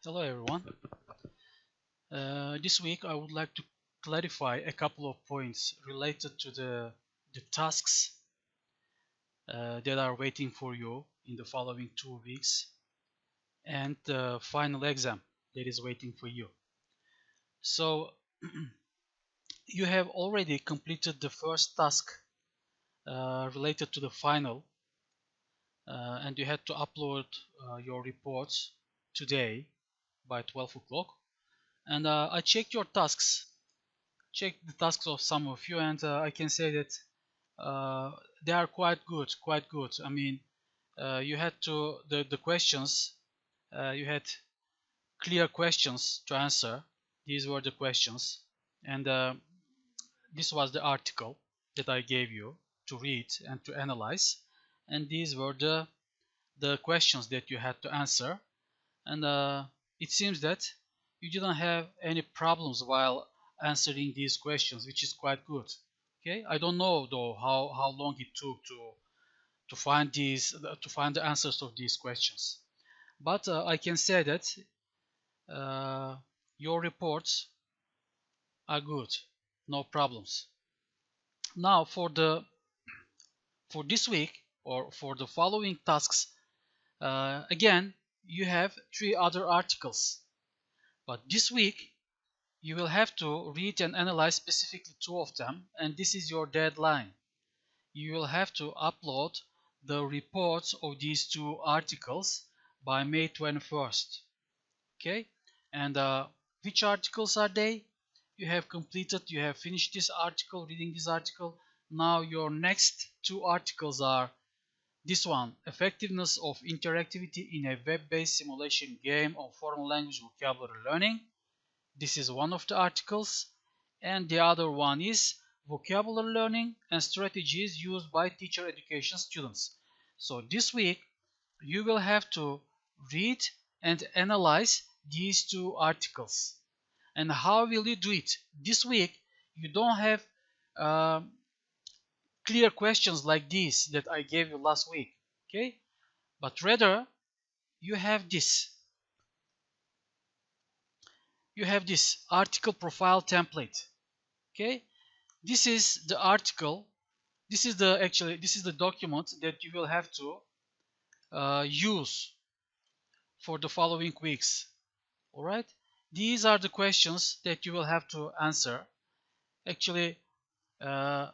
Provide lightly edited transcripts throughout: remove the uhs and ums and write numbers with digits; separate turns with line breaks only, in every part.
Hello everyone. This week I would like to clarify a couple of points related to the tasks that are waiting for you in the following 2 weeks and the final exam that is waiting for you. So you have already completed the first task related to the final and you had to upload your reports today by 12 o'clock. And I checked your tasks, checked the tasks of some of you, and I can say that they are quite good, quite good. I mean, you had to the questions, you had clear questions to answer. These were the questions, and this was the article that I gave you to read and to analyze, and these were the questions that you had to answer. And it seems that you didn't have any problems while answering these questions, which is quite good. Okay, I don't know though how long it took to find the answers of these questions, but I can say that uh, your reports are good, no problems. Now for this week or for the following tasks, again you have 3 other articles, but this week you will have to read and analyze specifically 2 of them, and this is your deadline. You will have to upload the reports of these 2 articles by May 21st. Okay, and which articles are they? You have completed, you have finished this article, reading this article. Now your next 2 articles are this one: effectiveness of interactivity in a web-based simulation game on foreign language vocabulary learning. This is one of the articles, and the other one is vocabulary learning and strategies used by teacher education students. So this week you will have to read and analyze these 2 articles. And how will you do it? This week you don't have uh, clear questions like these that I gave you last week, okay? But rather you have this. You have this article profile template, okay? This is the article. This is the document that you will have to use for the following weeks. All right. These are the questions that you will have to answer. Actually, uh,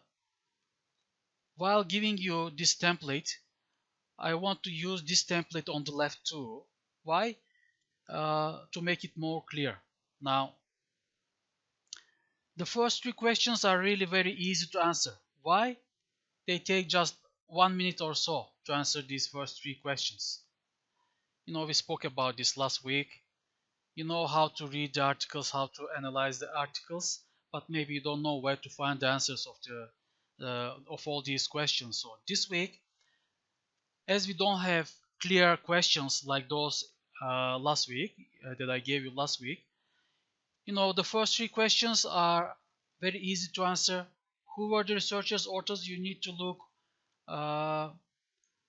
while giving you this template, I want to use this template on the left too. Why? To make it more clear. Now, the first 3 questions are really very easy to answer. Why? They take just 1 minute or so to answer these first 3 questions. We spoke about this last week. You know how to read the articles, how to analyze the articles, but maybe you don't know where to find the answers of all these questions. So this week, as we don't have clear questions like those last week that I gave you last week, the first 3 questions are very easy to answer. Who were the researchers, authors? You need to look uh,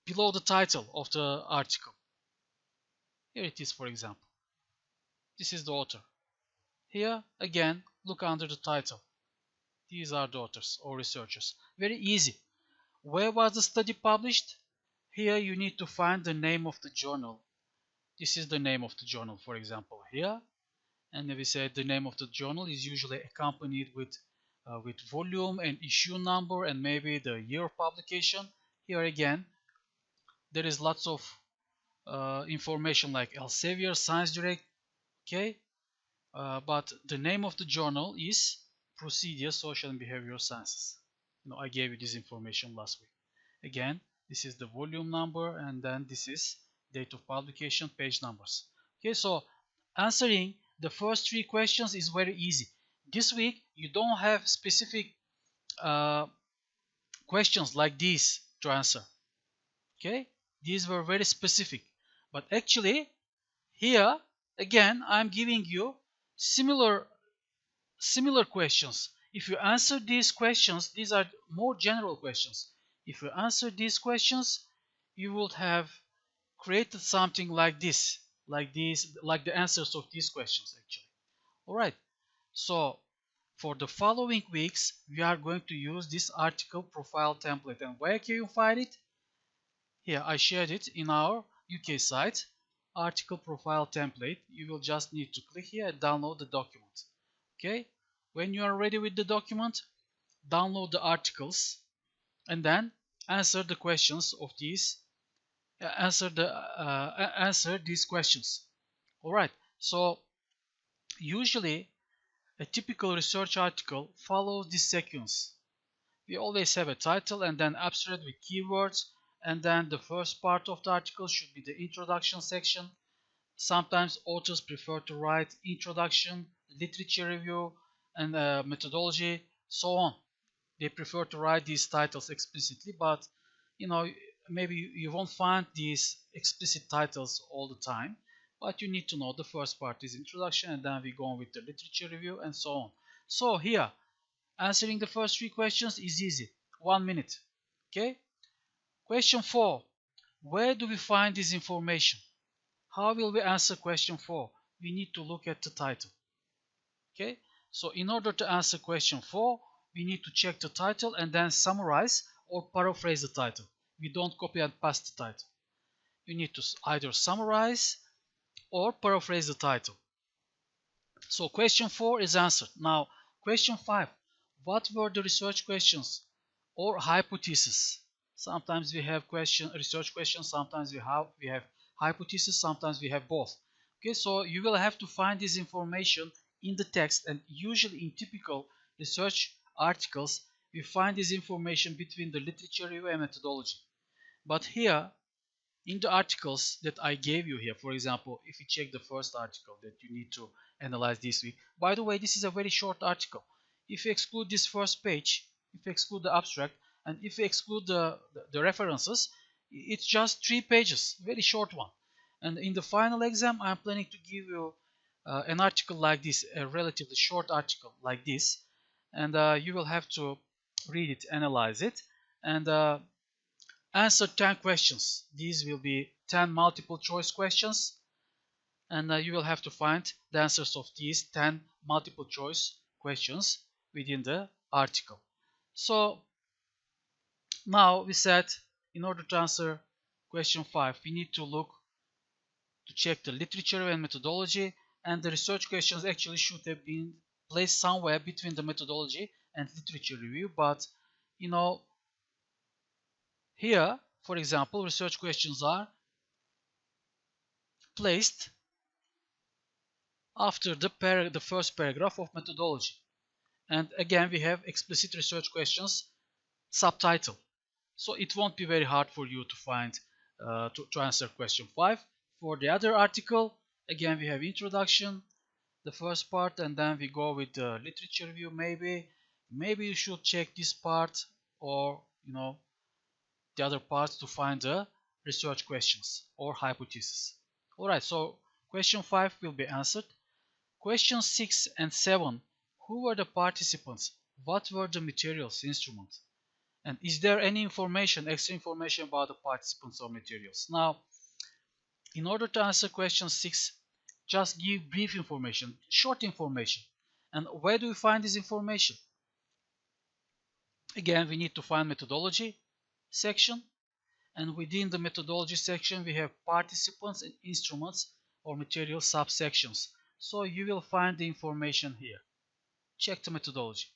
below the title of the article. Here it is, for example. This is the author. Here, again, look under the title. These are the authors or researchers. Very easy. Where was the study published? Here you need to find the name of the journal. This is the name of the journal, for example, here. And we said the name of the journal is usually accompanied with volume and issue number and maybe the year of publication. Here again, there is lots of information like Elsevier, Science Direct, okay? But the name of the journal is Procedure Social and Behavioral Sciences. I gave you this information last week. Again, this is the volume number, and then this is date of publication, page numbers. Okay, so answering the first 3 questions is very easy. This week you don't have specific questions like these to answer. Okay, these were very specific, but actually here again I'm giving you similar questions. If you answer these questions, these are more general questions. If you answer these questions, you would have created something like this. like this, like the answers of these questions actually. Alright, so for the following weeks we are going to use this article profile template. And where can you find it? Here I shared it in our UK site, article profile template. You will just need to click here and download the document. Okay, when you are ready with the document, download the articles and then answer the questions of these answer these questions. All right, so usually a typical research article follows this sequence. We always have a title and then abstract with keywords, and then the first part of the article should be the introduction section. Sometimes authors prefer to write introduction, literature review, and methodology, so on. They prefer to write these titles explicitly, but you know, maybe you won't find these explicit titles all the time, but you need to know the first part is introduction, and then we go on with the literature review and so on. So here, answering the first three questions is easy, 1 minute. Okay, question 4, where do we find this information? How will we answer question 4? We need to look at the title. Okay, so in order to answer question 4, we need to check the title and then summarize or paraphrase the title. We don't copy and paste the title. You need to either summarize or paraphrase the title. So question 4 is answered. Now question 5, what were the research questions or hypotheses? Sometimes we have research questions, sometimes we have hypotheses, sometimes we have both. Okay, so you will have to find this information in the text, and usually in typical research articles we find this information between the literature review and methodology. But here in the articles that I gave you here, for example, if you check the first article that you need to analyze this week, by the way, this is a very short article. If you exclude this first page, if you exclude the abstract, and if you exclude the references, it's just 3 pages, very short one. And in the final exam, I'm planning to give you an article like this, a relatively short article like this, and you will have to read it, analyze it, and answer 10 questions. These will be 10 multiple choice questions, and you will have to find the answers of these 10 multiple choice questions within the article. So now we said in order to answer question 5, we need to look to check the literature and methodology, and the research questions actually should have been placed somewhere between the methodology and literature review, but you know, here for example research questions are placed after the first paragraph of methodology, and again we have explicit research questions subtitle, so it won't be very hard for you to find to answer question 5. For the other article, again we have introduction, the first part, and then we go with the literature review. Maybe you should check this part, or you know, the other parts to find the research questions or hypotheses. Alright, so question 5 will be answered. Question 6 and 7, who were the participants? What were the materials, instruments? And is there any information, extra information about the participants or materials? Now, in order to answer question 6, just give brief information, short information. And where do we find this information? Again, we need to find methodology section, and within the methodology section we have participants and instruments or material subsections. So you will find the information here. Check the methodology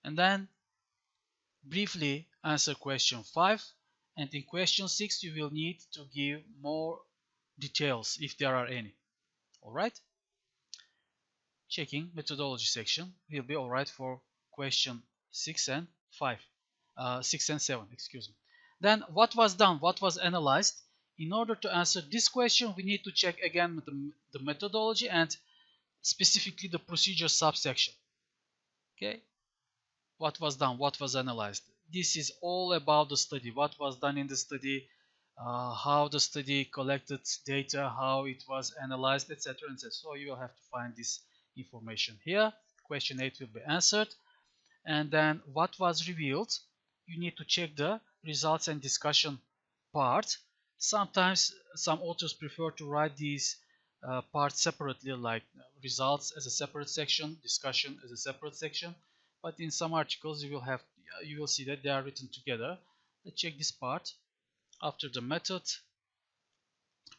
and then briefly answer question 5, and in question 6 you will need to give more details if there are any. Alright? Checking methodology section will be alright for question 6 and 5. 6 and 7, excuse me. Then what was done? What was analyzed? In order to answer this question, we need to check again the methodology and specifically the procedure subsection. Okay? What was done? What was analyzed? This is all about the study. What was done in the study, how the study collected data, how it was analyzed, etc. etc. So you will have to find this information here. Question 8 will be answered. And then what was revealed? You need to check the results and discussion part. Sometimes some authors prefer to write these parts separately, like results as a separate section, discussion as a separate section. But in some articles, you will see that they are written together. Let's check this part. After the method,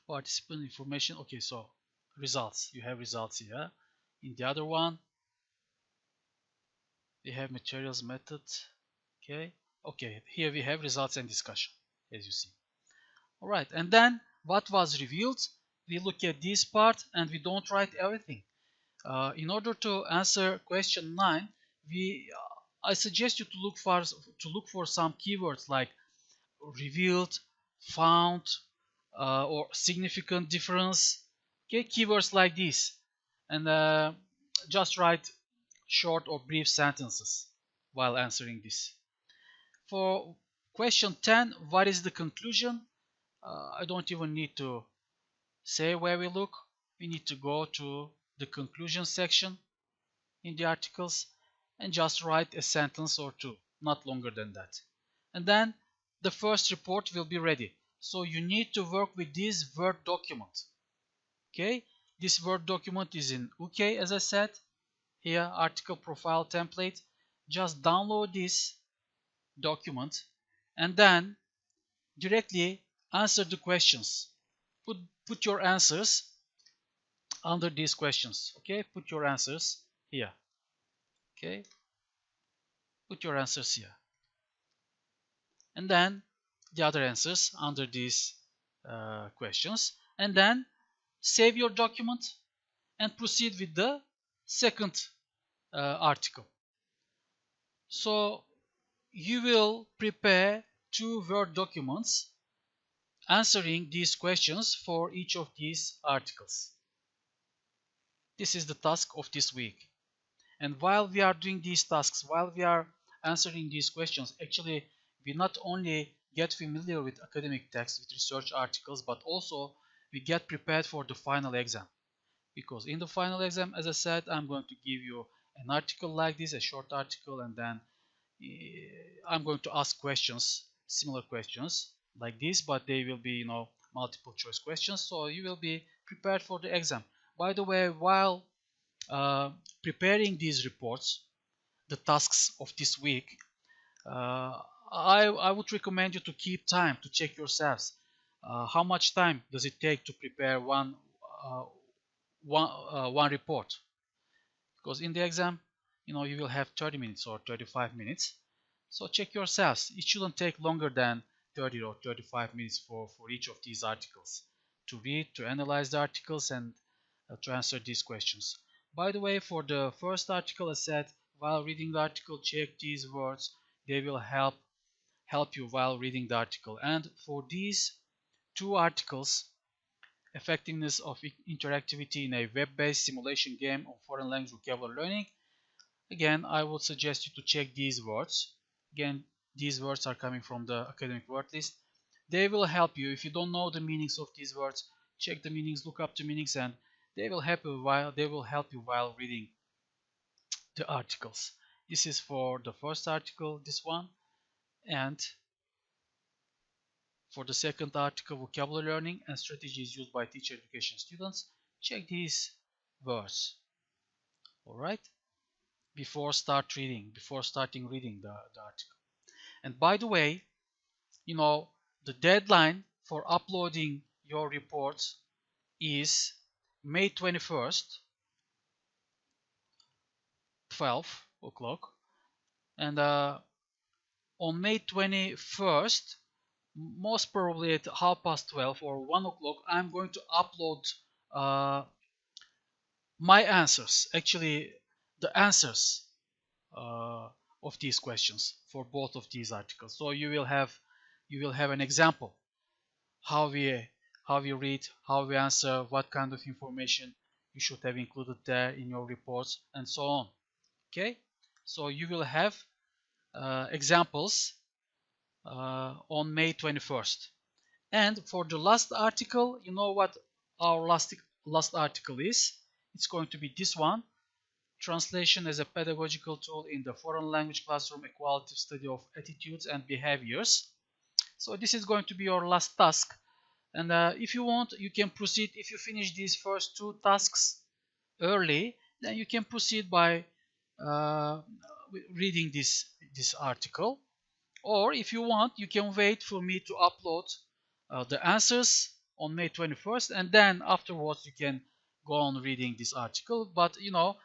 participant information. Okay, so results. You have results here. In the other one, we have materials method. Okay. Okay. Here we have results and discussion, as you see. All right. And then what was revealed? We look at this part and we don't write everything. In order to answer question 9, I suggest you to look for some keywords like revealed, found, or significant difference. Okay, keywords like this, and just write short or brief sentences while answering this. For question 10, what is the conclusion? I don't even need to say where we look. We need to go to the conclusion section in the articles and just write a sentence or two, not longer than that. And then the first report will be ready. So you need to work with this Word document. Okay, this Word document is in UK, as I said. Here, article profile template. Just download this document and then directly answer the questions. Put your answers under these questions. Okay, put your answers here. Okay, put your answers here. And then the other answers under these questions. And then save your document and proceed with the second article. So you will prepare 2 Word documents answering these questions for each of these articles. This is the task of this week. And while we are doing these tasks, while we are answering these questions, actually we not only get familiar with academic text, with research articles, but also we get prepared for the final exam. Because in the final exam, as I said, I'm going to give you an article like this, a short article, and then I'm going to ask questions, similar questions like this, but they will be, multiple choice questions, so you will be prepared for the exam. By the way, while preparing these reports, the tasks of this week, I would recommend you to keep time to check yourselves. How much time does it take to prepare one report? Because in the exam, you will have 30 minutes or 35 minutes. So check yourselves. It shouldn't take longer than 30 or 35 minutes for each of these articles to read, to analyze the articles, and to answer these questions. By the way, for the first article, I said while reading the article, check these words. They will help you while reading the article. And for these 2 articles, effectiveness of interactivity in a web-based simulation game of foreign language vocabulary learning, again, I would suggest you to check these words. Again, these words are coming from the academic word list. They will help you. If you don't know the meanings of these words, check the meanings, look up the meanings, and they will help you while reading the articles. This is for the first article, this one, and for the second article, vocabulary learning and strategies used by teacher education students, check these words. All right, before starting reading the article. And by the way, the deadline for uploading your reports is May 21st, 12 o'clock. And on May 21st, most probably at 12:30 or 1 o'clock, I'm going to upload uh, my answers, actually the answers of these questions for both of these articles. So you will have an example how we read, how we answer, what kind of information you should have included there in your reports, and so on. Okay, so you will have examples on May 21st. And for the last article, you know what our last article is? It's going to be this one: translation as a pedagogical tool in the foreign language classroom, a qualitative study of attitudes and behaviors. So this is going to be your last task. And if you want, you can proceed. If you finish these first two tasks early, then you can proceed by uh, reading this article. Or if you want, you can wait for me to upload the answers on May 21st, and then afterwards you can go on reading this article. But you know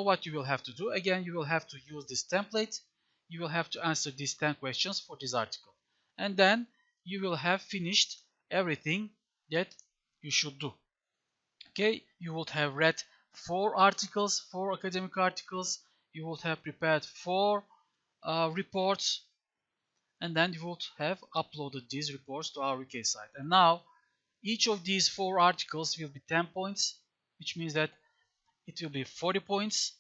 what you will have to do. Again, you will have to use this template. You will have to answer these 10 questions for this article, and then you will have finished everything that you should do. Okay, you would have read 4 articles, 4 academic articles. You would have prepared 4 reports, and then you would have uploaded these reports to our UK site. And now each of these 4 articles will be 10 points, which means that it will be 40 points.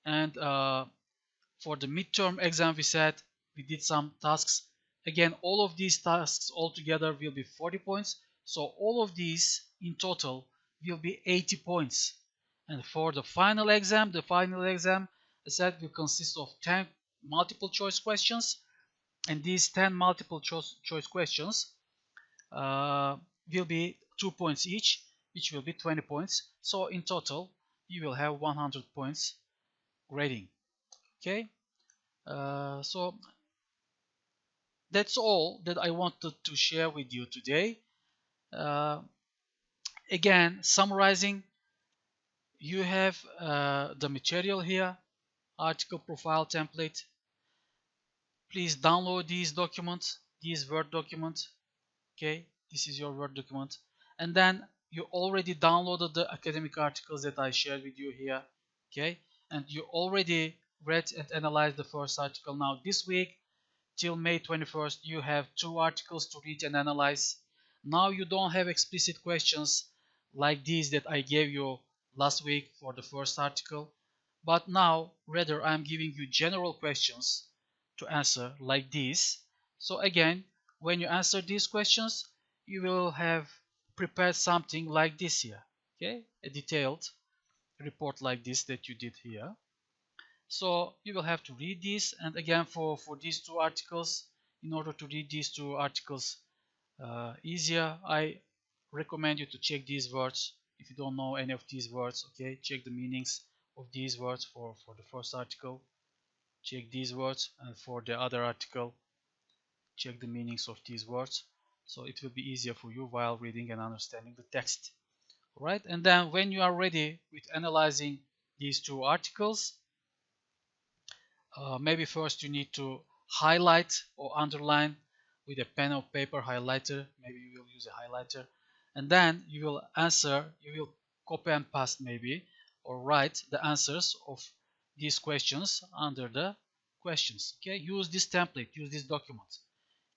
And for the midterm exam, we said we did some tasks. Again, all of these tasks altogether will be 40 points. So all of these in total will be 80 points. And for the final exam, I said, will consist of 10 multiple choice questions. And these 10 multiple choice questions uh, will be 2 points each, which will be 20 points. So in total, you will have 100 points grading. Okay, so that's all that I wanted to share with you today. Uh, Again, summarizing, you have the material here, article profile template. Please download these documents, these Word documents. Okay, this is your Word document, and then you already downloaded the academic articles that I shared with you here. Okay, and you already read and analyzed the first article. Now this week till May 21st you have 2 articles to read and analyze. Now you don't have explicit questions like these that I gave you last week for the first article, but now rather I'm giving you general questions to answer like these. So again, when you answer these questions, you will have prepared something like this here. Okay, a detailed report like this that you did here. So you will have to read this, and again for these 2 articles, in order to read these 2 articles easier, I recommend you to check these words. If you don't know any of these words, okay, check the meanings of these words for the first article. Check these words, and for the other article, check the meanings of these words. So it will be easier for you while reading and understanding the text. Right? And then when you are ready with analyzing these 2 articles, maybe first you need to highlight or underline with a pen or paper highlighter. Maybe you will use a highlighter, and then you will answer, you will copy and paste maybe, or write the answers of these questions under the questions. Okay, use this template, use this document.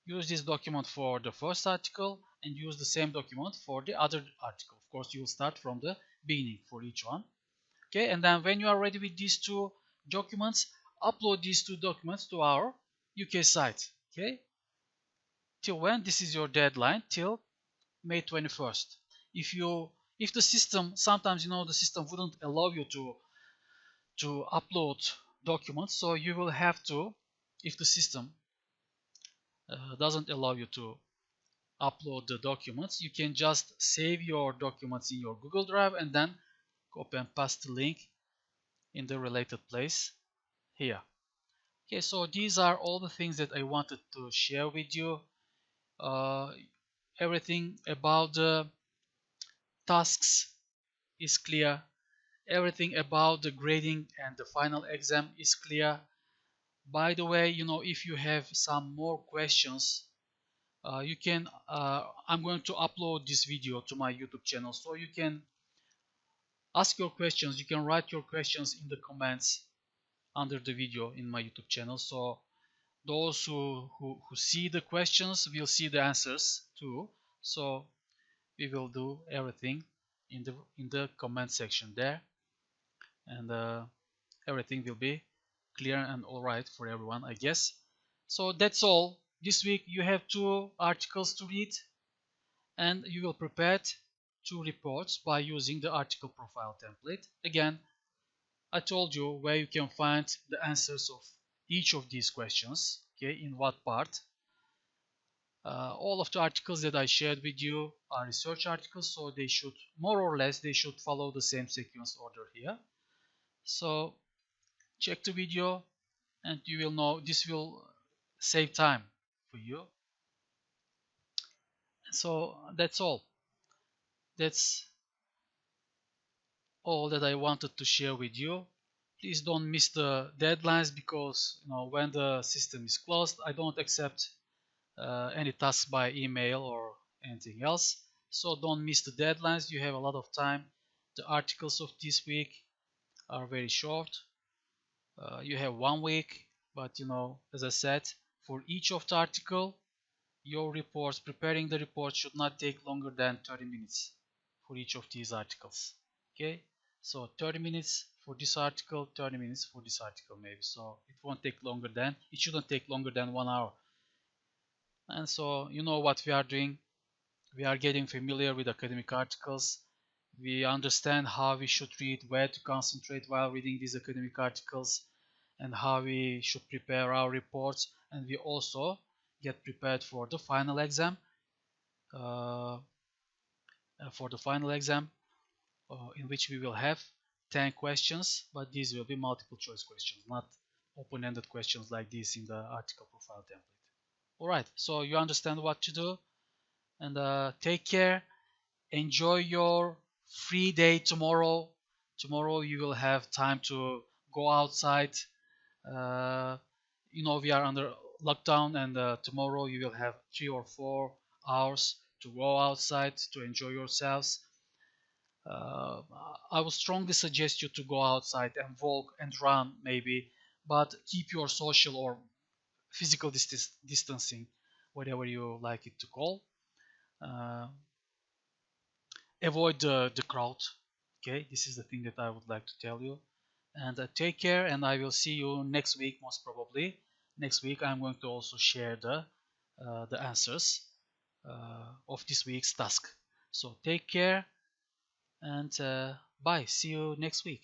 Use this document for the first article and use the same document for the other article. Of course, you will start from the beginning for each one. Okay, and then when you are ready with these 2 documents, upload these 2 documents to our UK site. Okay, till when? This is your deadline, till May 21st. If the system, sometimes the system wouldn't allow you to upload documents, so you will have to, if the system doesn't allow you to upload the documents, you can just save your documents in your Google Drive and then copy and paste the link in the related place here. Okay, so these are all the things that I wanted to share with you. Everything about the tasks is clear. Everything about the grading and the final exam is clear. By the way, if you have some more questions, you can I'm going to upload this video to my YouTube channel, so you can ask your questions. You can write your questions in the comments under the video in my YouTube channel, so those who see the questions will see the answers too. So we will do everything in the comment section there, and everything will be clear and alright for everyone, I guess. So that's all. This week you have 2 articles to read, and you will prepare 2 reports by using the article profile template. Again, I told you where you can find the answers of each of these questions, okay, in what part. All of the articles that I shared with you are research articles, so they should more or less they should follow the same sequence order here. So check the video and you will know this will save time for you. So that's all. That's all that I wanted to share with you. Please don't miss the deadlines because when the system is closed, I don't accept any tasks by email or anything else. So don't miss the deadlines. You have a lot of time. The articles of this week are very short. You have 1 week, but as I said, for each of the article, your reports, preparing the report should not take longer than 30 minutes for each of these articles. Okay, so 30 minutes for this article, 30 minutes for this article maybe. So it shouldn't take longer than 1 hour. And so you know what we are doing. We are getting familiar with academic articles. We understand how we should read, where to concentrate while reading these academic articles, and how we should prepare our reports. And we also get prepared for the final exam. Uh, for the final exam, in which we will have 10 questions, but these will be multiple choice questions, not open-ended questions like this in the article profile template. Alright, so you understand what to do, and take care. Enjoy your free day tomorrow. Tomorrow you will have time to go outside. Uh, we are under lockdown, and tomorrow you will have 3 or 4 hours to go outside to enjoy yourselves. uh, I would strongly suggest you to go outside and walk and run maybe, but keep your social or physical distancing, whatever you like it to call. Uh, Avoid the crowd. Okay, this is the thing that I would like to tell you. And take care, and I will see you next week, most probably. Next week I'm going to also share the answers of this week's task. So take care and bye. See you next week.